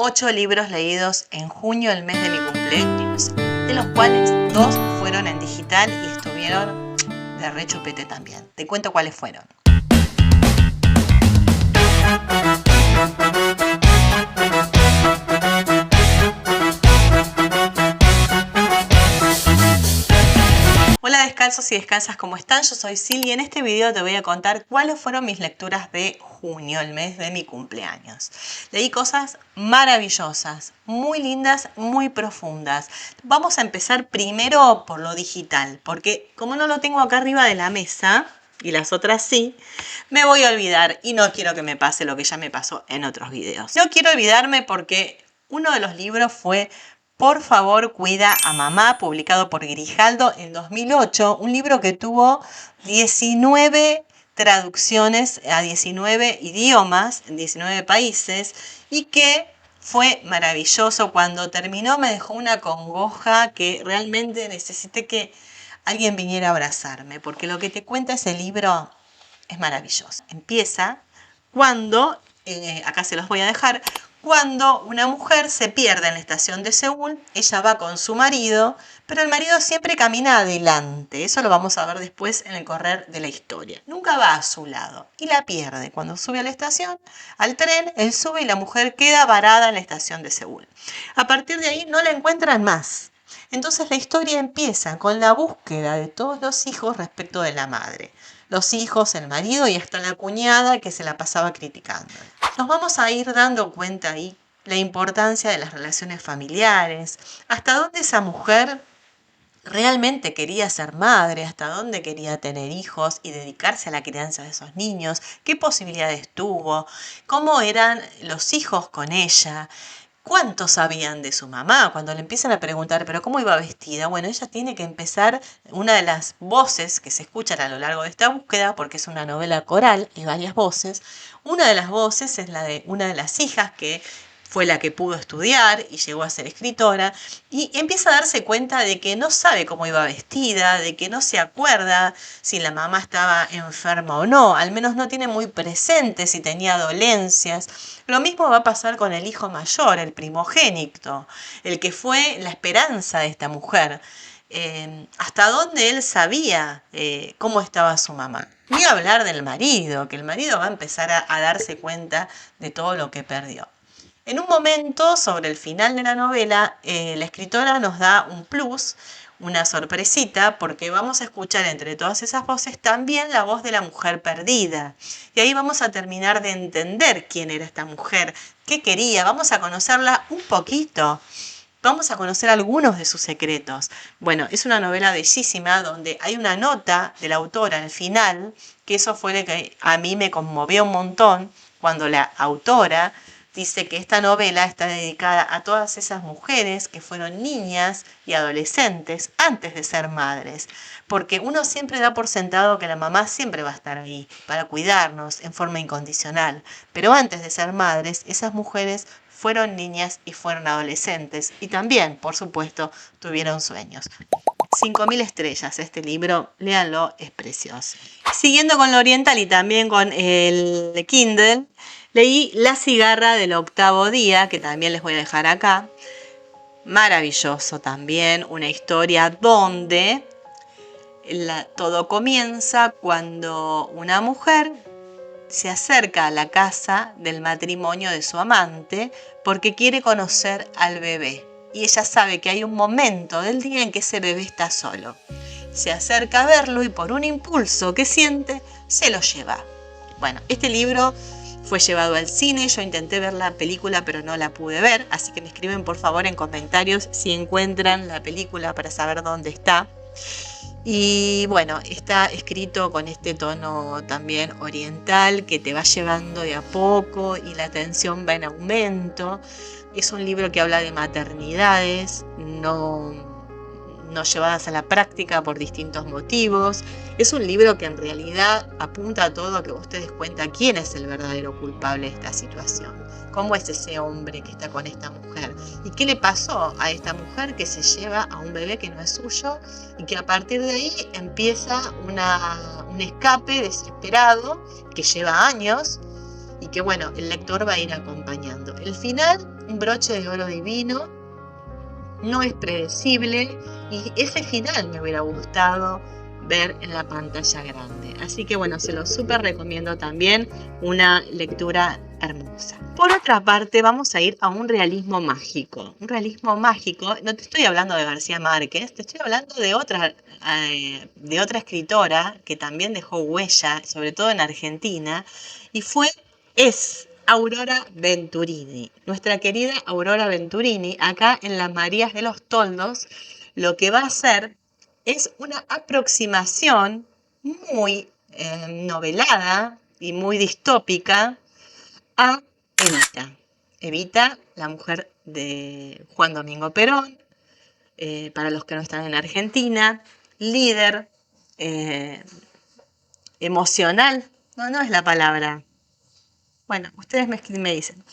8 libros leídos en junio, el mes de mi cumpleaños, de los cuales 2 fueron en digital y estuvieron de rechupete también. Te cuento cuáles fueron. Hola descalzos y descalzas, ¿cómo están? Yo soy Sil y en este video te voy a contar cuáles fueron mis lecturas de junio, el mes de mi cumpleaños. Leí cosas maravillosas, muy lindas, muy profundas. Vamos a empezar primero por lo digital, porque como no lo tengo acá arriba de la mesa, y las otras sí, me voy a olvidar y no quiero que me pase lo que ya me pasó en otros videos. No quiero olvidarme porque uno de los libros fue Por favor, cuida a mamá, publicado por Grijalbo en 2008, un libro que tuvo 19 traducciones a 19 idiomas, en 19 países, y que fue maravilloso. Cuando terminó me dejó una congoja que realmente necesité que alguien viniera a abrazarme, porque lo que te cuenta ese libro es maravilloso. Empieza cuando, acá se los voy a dejar, cuando una mujer se pierde en la estación de Seúl. Ella va con su marido, pero el marido siempre camina adelante. Eso lo vamos a ver después en el correr de la historia. Nunca va a su lado y la pierde. Cuando sube a la estación, al tren, él sube y la mujer queda varada en la estación de Seúl. A partir de ahí no la encuentran más. Entonces la historia empieza con la búsqueda de todos los hijos respecto de la madre. Los hijos, el marido y hasta la cuñada que se la pasaba criticando. Nos vamos a ir dando cuenta ahí la importancia de las relaciones familiares, hasta dónde esa mujer realmente quería ser madre, hasta dónde quería tener hijos y dedicarse a la crianza de esos niños, qué posibilidades tuvo, cómo eran los hijos con ella. ¿Cuántos sabían de su mamá? Cuando le empiezan a preguntar, ¿pero cómo iba vestida? Bueno, ella tiene que empezar, una de las voces que se escuchan a lo largo de esta búsqueda, porque es una novela coral, hay varias voces. Una de las voces es la de una de las hijas que fue la que pudo estudiar y llegó a ser escritora, y empieza a darse cuenta de que no sabe cómo iba vestida, de que no se acuerda si la mamá estaba enferma o no, al menos no tiene muy presente si tenía dolencias. Lo mismo va a pasar con el hijo mayor, el primogénito, el que fue la esperanza de esta mujer. Hasta dónde él sabía cómo estaba su mamá. Ni hablar del marido, que el marido va a empezar a darse cuenta de todo lo que perdió. En un momento, sobre el final de la novela, la escritora nos da un plus, una sorpresita, porque vamos a escuchar entre todas esas voces también la voz de la mujer perdida. Y ahí vamos a terminar de entender quién era esta mujer, qué quería, vamos a conocerla un poquito. Vamos a conocer algunos de sus secretos. Bueno, es una novela bellísima donde hay una nota de la autora al final, que eso fue lo que a mí me conmovió un montón, cuando la autora dice que esta novela está dedicada a todas esas mujeres que fueron niñas y adolescentes antes de ser madres, porque uno siempre da por sentado que la mamá siempre va a estar ahí para cuidarnos en forma incondicional, pero antes de ser madres, esas mujeres fueron niñas y fueron adolescentes y también, por supuesto, tuvieron sueños. 5.000 estrellas este libro, léanlo, es precioso. Siguiendo con lo oriental y también con el Kindle, leí La cigarra del octavo día, que también les voy a dejar acá. Maravilloso también, una historia donde todo comienza cuando una mujer se acerca a la casa del matrimonio de su amante porque quiere conocer al bebé. Y ella sabe que hay un momento del día en que ese bebé está solo. Se acerca a verlo y por un impulso que siente, se lo lleva. Bueno, este libro fue llevado al cine, yo intenté ver la película pero no la pude ver, así que me escriben por favor en comentarios si encuentran la película para saber dónde está. Y bueno, está escrito con este tono también oriental que te va llevando de a poco y la tensión va en aumento. Es un libro que habla de maternidades, no llevadas a la práctica por distintos motivos. Es un libro que en realidad apunta a todo a que vos te des cuenta quién es el verdadero culpable de esta situación. ¿Cómo es ese hombre que está con esta mujer? ¿Y qué le pasó a esta mujer que se lleva a un bebé que no es suyo? Y que a partir de ahí empieza un escape desesperado que lleva años y que bueno, el lector va a ir acompañando. El final, un broche de oro divino, no es predecible y ese final me hubiera gustado ver en la pantalla grande. Así que bueno, se lo súper recomiendo también, una lectura hermosa. Por otra parte, vamos a ir a un realismo mágico. Un realismo mágico, no te estoy hablando de García Márquez, te estoy hablando de otra escritora que también dejó huella, sobre todo en Argentina, y es Aurora Venturini. Nuestra querida Aurora Venturini, acá en Las Marías de los Toldos, lo que va a hacer es una aproximación muy novelada y muy distópica a Evita. Evita, la mujer de Juan Domingo Perón, para los que no están en Argentina, líder emocional, no es la palabra. Bueno, ustedes me dicen,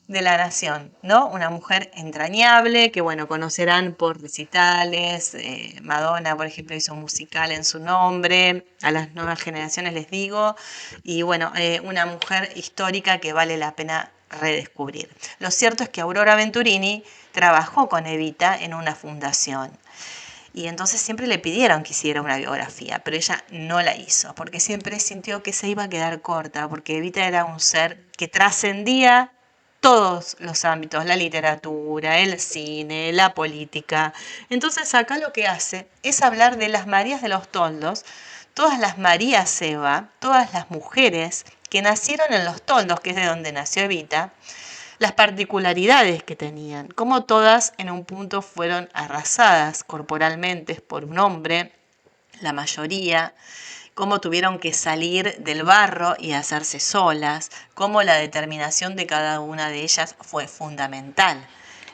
de la nación, ¿no? Una mujer entrañable que, bueno, conocerán por recitales. Madonna, por ejemplo, hizo un musical en su nombre. A las nuevas generaciones les digo. Y, bueno, una mujer histórica que vale la pena redescubrir. Lo cierto es que Aurora Venturini trabajó con Evita en una fundación. Y entonces siempre le pidieron que hiciera una biografía, pero ella no la hizo, porque siempre sintió que se iba a quedar corta, porque Evita era un ser que trascendía todos los ámbitos, la literatura, el cine, la política. Entonces acá lo que hace es hablar de las Marías de los Toldos, todas las Marías Eva, todas las mujeres que nacieron en los Toldos, que es de donde nació Evita, las particularidades que tenían, cómo todas en un punto fueron arrasadas corporalmente por un hombre, la mayoría, cómo tuvieron que salir del barro y hacerse solas, cómo la determinación de cada una de ellas fue fundamental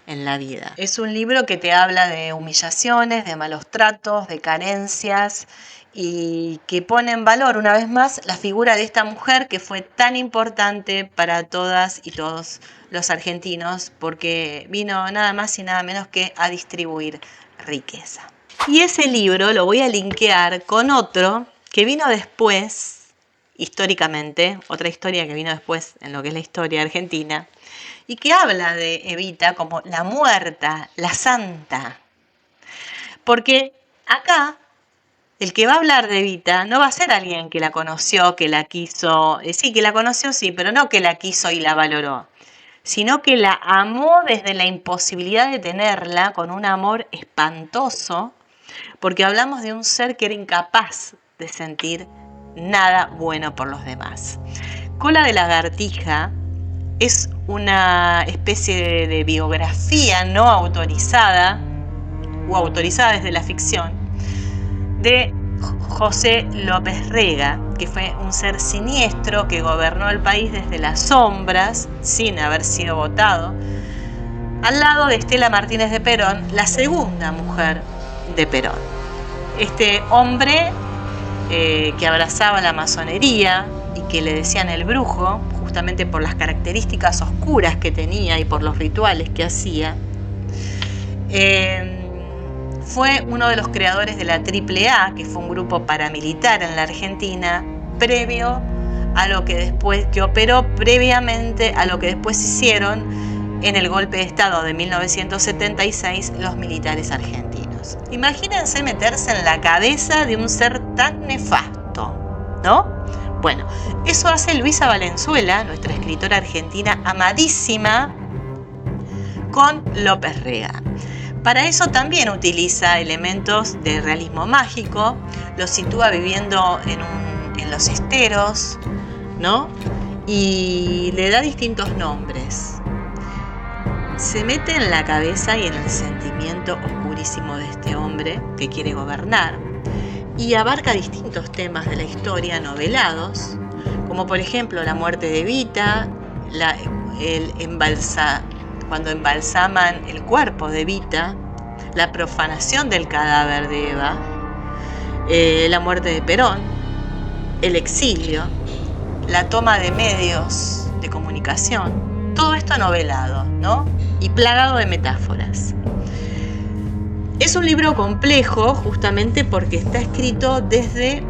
en la vida. Es un libro que te habla de humillaciones, de malos tratos, de carencias, y que pone en valor una vez más la figura de esta mujer que fue tan importante para todas y todos los argentinos, porque vino nada más y nada menos que a distribuir riqueza. Y ese libro lo voy a linkear con otro que vino después, históricamente, otra historia que vino después en lo que es la historia argentina, y que habla de Evita como la muerta, la santa. Porque acá el que va a hablar de Evita no va a ser alguien que la conoció, que la quiso, sí, que la conoció, sí, pero no que la quiso y la valoró, sino que la amó desde la imposibilidad de tenerla, con un amor espantoso, porque hablamos de un ser que era incapaz de sentir nada bueno por los demás. Cola de lagartija es una especie de biografía no autorizada, o autorizada desde la ficción, de José López Rega, que fue un ser siniestro que gobernó el país desde las sombras, sin haber sido votado, al lado de Estela Martínez de Perón, la segunda mujer de Perón. Este hombre que abrazaba la masonería y que le decían el brujo, justamente por las características oscuras que tenía y por los rituales que hacía, fue uno de los creadores de la AAA, que fue un grupo paramilitar en la Argentina, previo a lo que después, que operó previamente a lo que después hicieron en el golpe de Estado de 1976 los militares argentinos. Imagínense meterse en la cabeza de un ser tan nefasto, ¿no? Bueno, eso hace Luisa Valenzuela, nuestra escritora argentina amadísima, con López Rega. Para eso también utiliza elementos de realismo mágico, lo sitúa viviendo en los esteros, ¿no? Y le da distintos nombres. Se mete en la cabeza y en el sentimiento oscurísimo de este hombre que quiere gobernar y abarca distintos temas de la historia novelados, como por ejemplo la muerte de Evita, cuando embalsaman el cuerpo de Evita, la profanación del cadáver de Eva, la muerte de Perón, el exilio, la toma de medios de comunicación, todo esto novelado, ¿no? Y plagado de metáforas. Es un libro complejo justamente porque está escrito desde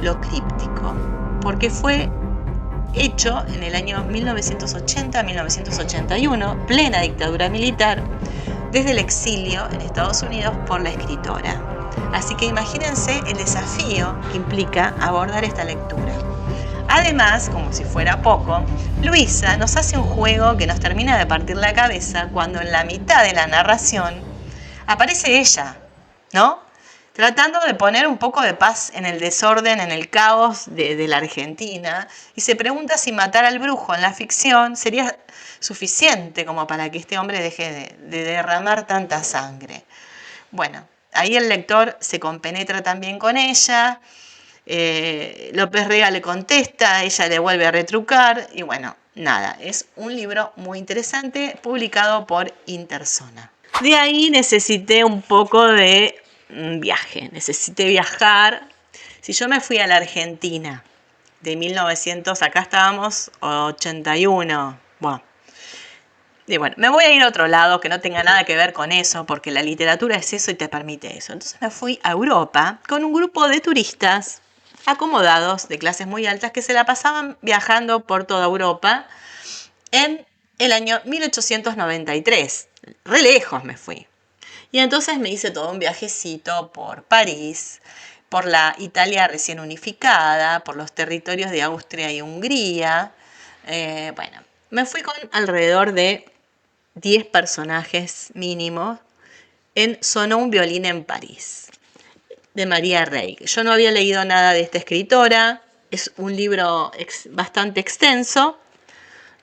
lo críptico, porque fue hecho en el año 1980-1981, plena dictadura militar, desde el exilio en Estados Unidos por la escritora. Así que imagínense el desafío que implica abordar esta lectura. Además, como si fuera poco, Luisa nos hace un juego que nos termina de partir la cabeza cuando en la mitad de la narración aparece ella, ¿no? Tratando de poner un poco de paz en el desorden, en el caos de la Argentina, y se pregunta si matar al brujo en la ficción sería suficiente como para que este hombre deje de derramar tanta sangre. Bueno, ahí el lector se compenetra también con ella, López Rega le contesta, ella le vuelve a retrucar, y bueno, nada, es un libro muy interesante publicado por Interzona. De ahí necesité un poco de viaje, necesité viajar. Si yo me fui a la Argentina de 1900, acá estábamos 81, bueno, y bueno, me voy a ir a otro lado que no tenga nada que ver con eso, porque la literatura es eso y te permite eso. Entonces me fui a Europa con un grupo de turistas acomodados de clases muy altas que se la pasaban viajando por toda Europa en el año 1893. Re lejos me fui. Y entonces me hice todo un viajecito por París, por la Italia recién unificada, por los territorios de Austria y Hungría. Bueno, me fui con alrededor de 10 personajes mínimos en Sonó un violín en París, de María Rey. Yo no había leído nada de esta escritora, es un libro bastante extenso,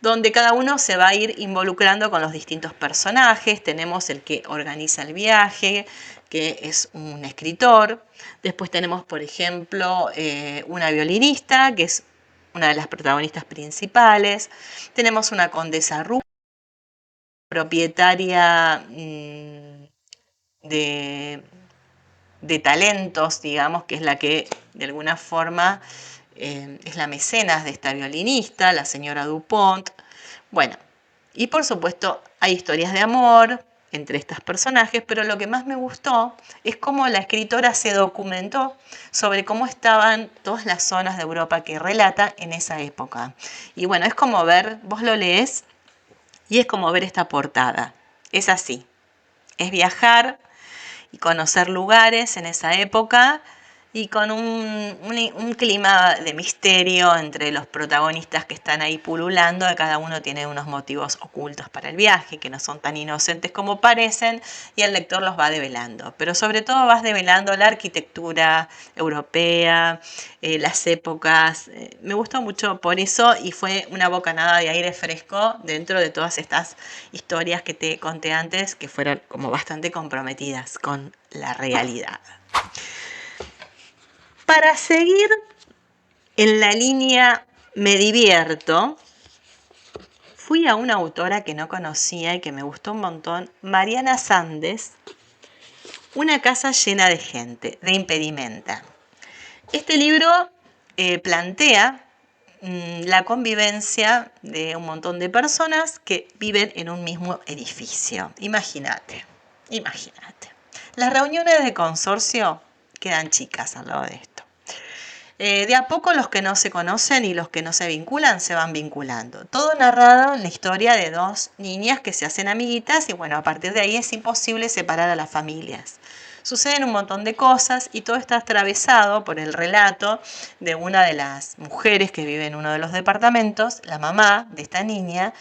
donde cada uno se va a ir involucrando con los distintos personajes. Tenemos el que organiza el viaje, que es un escritor. Después tenemos, por ejemplo, una violinista, que es una de las protagonistas principales. Tenemos una condesa rubia, propietaria de talentos, digamos, que es la que de alguna forma es la mecenas de esta violinista, la señora Dupont. Bueno, y por supuesto hay historias de amor entre estos personajes, pero lo que más me gustó es cómo la escritora se documentó sobre cómo estaban todas las zonas de Europa que relata en esa época. Y bueno, es como ver, vos lo lees y es como ver esta portada. Es así, es viajar y conocer lugares en esa época y con un clima de misterio entre los protagonistas que están ahí pululando, que cada uno tiene unos motivos ocultos para el viaje, que no son tan inocentes como parecen, y el lector los va develando. Pero sobre todo vas develando la arquitectura europea, las épocas. Me gustó mucho por eso y fue una bocanada de aire fresco dentro de todas estas historias que te conté antes, que fueron como bastante comprometidas con la realidad. Para seguir en la línea me divierto, fui a una autora que no conocía y que me gustó un montón, Mariana Sández, Una casa llena de gente, de Impedimenta. Este libro plantea la convivencia de un montón de personas que viven en un mismo edificio. Imagínate. Las reuniones de consorcio quedan chicas al lado de esto. De a poco los que no se conocen y los que no se vinculan se van vinculando. Todo narrado en la historia de dos niñas que se hacen amiguitas y bueno, a partir de ahí es imposible separar a las familias. Suceden un montón de cosas y todo está atravesado por el relato de una de las mujeres que vive en uno de los departamentos, la mamá de esta niña,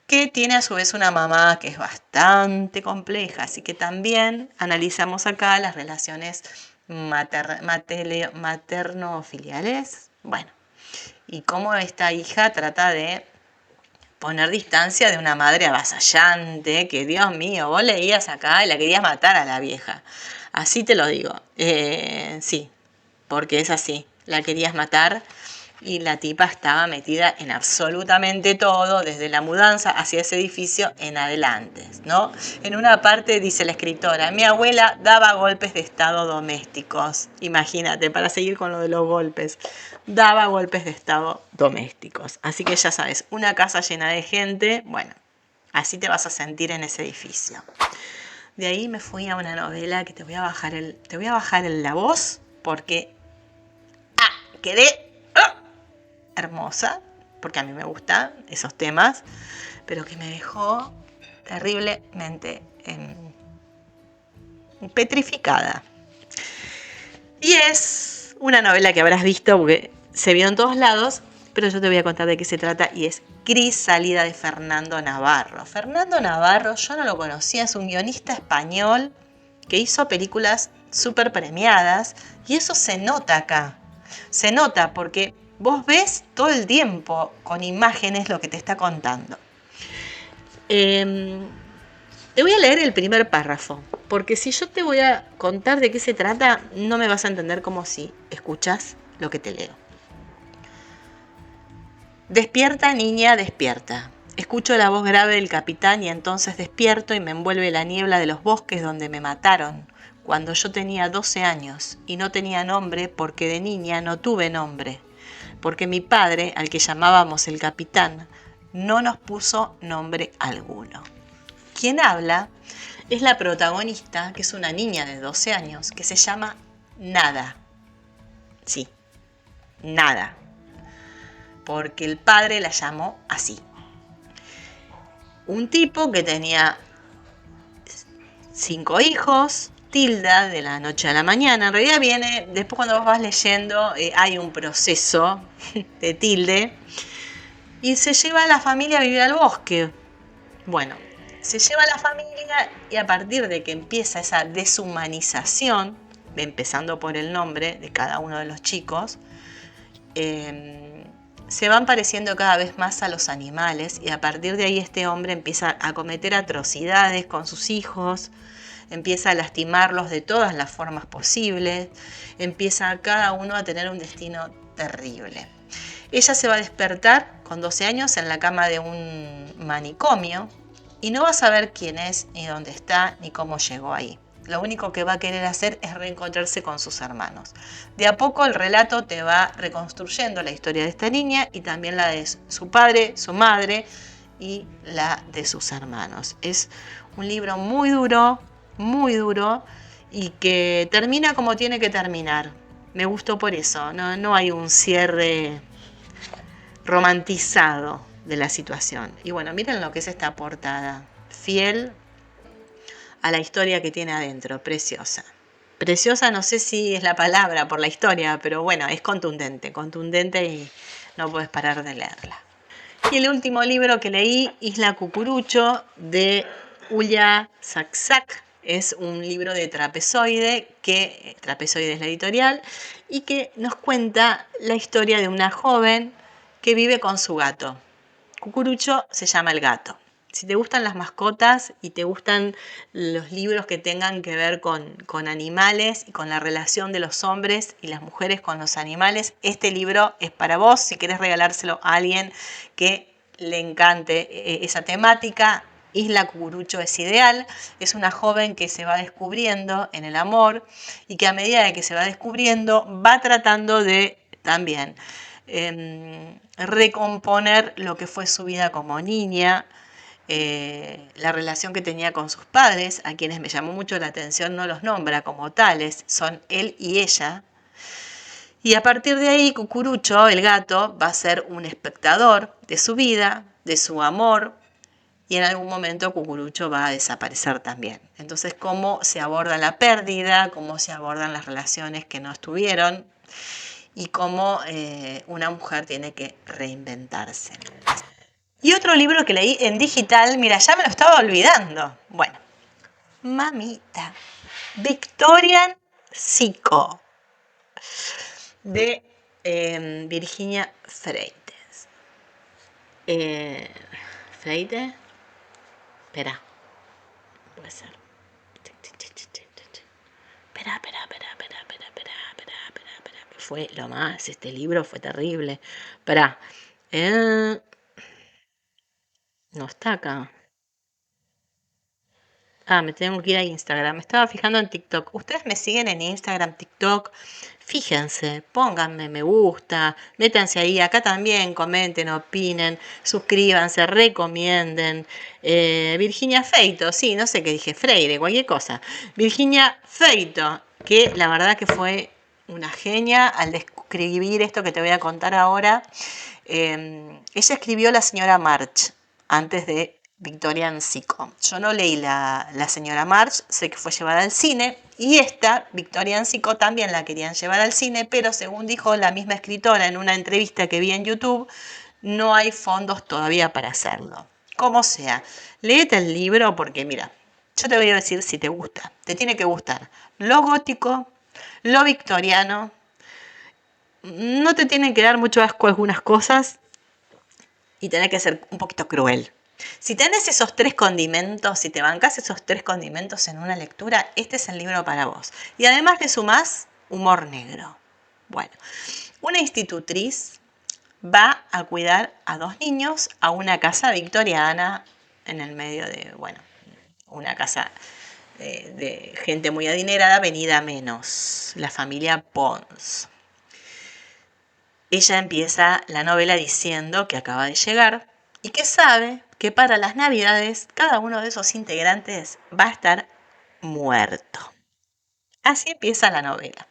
que tiene a su vez una mamá que es bastante compleja, así que también analizamos acá las relaciones materno-filiales, bueno, y cómo esta hija trata de poner distancia de una madre avasallante, que Dios mío, vos leías acá y la querías matar a la vieja, así te lo digo, sí, porque es así, la querías matar. Y la tipa estaba metida en absolutamente todo, desde la mudanza hacia ese edificio en adelante, ¿no? En una parte dice la escritora, mi abuela daba golpes de estado domésticos. Imagínate, para seguir con lo de los golpes, daba golpes de estado domésticos. Así que ya sabes, una casa llena de gente, bueno, así te vas a sentir en ese edificio. De ahí me fui a una novela que te voy a bajar la voz porque quedé hermosa. porque a mí me gustan esos temas, pero que me dejó terriblemente petrificada. Y es una novela que habrás visto porque se vio en todos lados, pero yo te voy a contar de qué se trata y es Crisálida de Fernando Navarro. Fernando Navarro, yo no lo conocía, es un guionista español que hizo películas súper premiadas y eso se nota acá. Se nota porque vos ves todo el tiempo con imágenes lo que te está contando. Te voy a leer el primer párrafo, porque si yo te voy a contar de qué se trata, no me vas a entender como si escuchas lo que te leo. Despierta, niña, despierta. Escucho la voz grave del capitán y entonces despierto y me envuelve la niebla de los bosques donde me mataron cuando yo tenía 12 años y no tenía nombre porque de niña no tuve nombre, porque mi padre, al que llamábamos el capitán, no nos puso nombre alguno. Quien habla es la protagonista, que es una niña de 12 años, que se llama Nada. Sí, Nada. Porque el padre la llamó así. Un tipo que tenía 5 hijos, tilda de la noche a la mañana. En realidad viene, después cuando vos vas leyendo, hay un proceso de tilde. Y se lleva a la familia a vivir al bosque. Bueno, se lleva a la familia y a partir de que empieza esa deshumanización, empezando por el nombre de cada uno de los chicos, se van pareciendo cada vez más a los animales y a partir de ahí este hombre empieza a cometer atrocidades con sus hijos, empieza a lastimarlos de todas las formas posibles, empieza cada uno a tener un destino terrible. Ella se va a despertar con 12 años en la cama de un manicomio y no va a saber quién es, ni dónde está, ni cómo llegó ahí. Lo único que va a querer hacer es reencontrarse con sus hermanos. De a poco el relato te va reconstruyendo la historia de esta niña y también la de su padre, su madre y la de sus hermanos. Es un libro muy duro y que termina como tiene que terminar. Me gustó por eso, no hay un cierre romantizado de la situación. Y bueno, miren lo que es esta portada, fiel a la historia que tiene adentro, preciosa. Preciosa no sé si es la palabra por la historia, pero bueno, es contundente y no puedes parar de leerla. Y el último libro que leí, Isla Cucurucho, de Ulla Saksak. Es un libro de Trapezoide, Trapezoide es la editorial, y que nos cuenta la historia de una joven que vive con su gato. Cucurucho se llama el gato. Si te gustan las mascotas y te gustan los libros que tengan que ver con animales y con la relación de los hombres y las mujeres con los animales, este libro es para vos. Si querés regalárselo a alguien que le encante esa temática, Isla Cucurucho es ideal. Es una joven que se va descubriendo en el amor y que a medida de que se va descubriendo va tratando de también recomponer lo que fue su vida como niña, la relación que tenía con sus padres, a quienes me llamó mucho la atención, no los nombra como tales, son él y ella. Y a partir de ahí, Cucurucho, el gato, va a ser un espectador de su vida, de su amor, y en algún momento Cucurucho va a desaparecer también. Entonces, cómo se aborda la pérdida, cómo se abordan las relaciones que no estuvieron, y cómo una mujer tiene que reinventarse. Y otro libro que leí en digital, mira, ya me lo estaba olvidando. Bueno, mamita, Victorian Psycho, de Virginia Freites. ¿Freite? Espera, puede ser. Espera. Fue lo más, este libro fue terrible. Espera. No está acá. Me tengo que ir a Instagram. Me estaba fijando en TikTok. Ustedes me siguen en Instagram, TikTok. Fíjense, pónganme me gusta, métanse ahí. Acá también comenten, opinen, suscríbanse, recomienden. Virginia Feito, sí, no sé qué dije, Freire, cualquier cosa. Virginia Feito, que la verdad que fue una genia al escribir esto que te voy a contar ahora. Ella escribió La señora March antes de Victoria Ncico. Yo no leí la señora March, sé que fue llevada al cine, y esta, Victoria Ncico, también la querían llevar al cine, pero según dijo la misma escritora en una entrevista que vi en YouTube, no hay fondos todavía para hacerlo. Como sea, léete el libro porque mira, yo te voy a decir si te gusta. Te tiene que gustar lo gótico, lo victoriano. No te tienen que dar mucho asco algunas cosas y tener que ser un poquito cruel. Si tenés esos 3 condimentos, si te bancás esos 3 condimentos en una lectura, este es el libro para vos. Y además le sumás humor negro. Bueno, una institutriz va a cuidar a 2 niños a una casa victoriana en el medio de, bueno, una casa de gente muy adinerada, venida menos, la familia Pons. Ella empieza la novela diciendo que acaba de llegar y que sabe que para las Navidades cada uno de esos integrantes va a estar muerto. Así empieza la novela.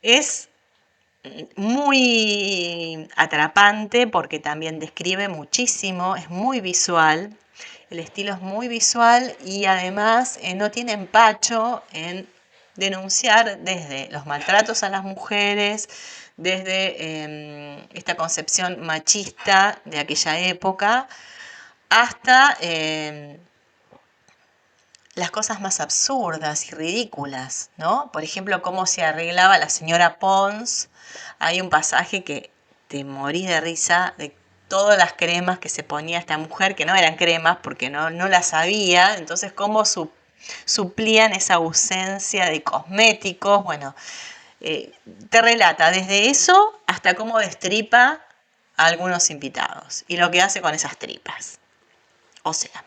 Es muy atrapante porque también describe muchísimo, es muy visual, el estilo es muy visual y además no tiene empacho en denunciar desde los maltratos a las mujeres, desde esta concepción machista de aquella época, hasta las cosas más absurdas y ridículas, ¿no? Por ejemplo, cómo se arreglaba la señora Pons. Hay un pasaje que te morís de risa de todas las cremas que se ponía esta mujer, que no eran cremas porque no las sabía, entonces cómo suplían esa ausencia de cosméticos. Bueno, te relata desde eso hasta cómo destripa a algunos invitados y lo que hace con esas tripas. O sea,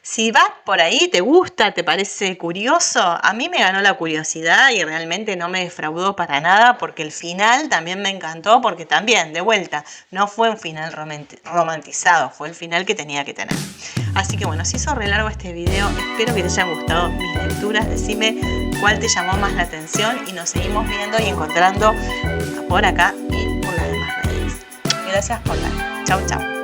si vas por ahí, te gusta, te parece curioso, a mí me ganó la curiosidad y realmente no me defraudó para nada porque el final también me encantó porque también, de vuelta, no fue un final romantizado, fue el final que tenía que tener. Así que bueno, se hizo re largo este video, espero que te hayan gustado mis lecturas, decime cuál te llamó más la atención y nos seguimos viendo y encontrando por acá y por las demás redes. Gracias por ver. Chau, chau.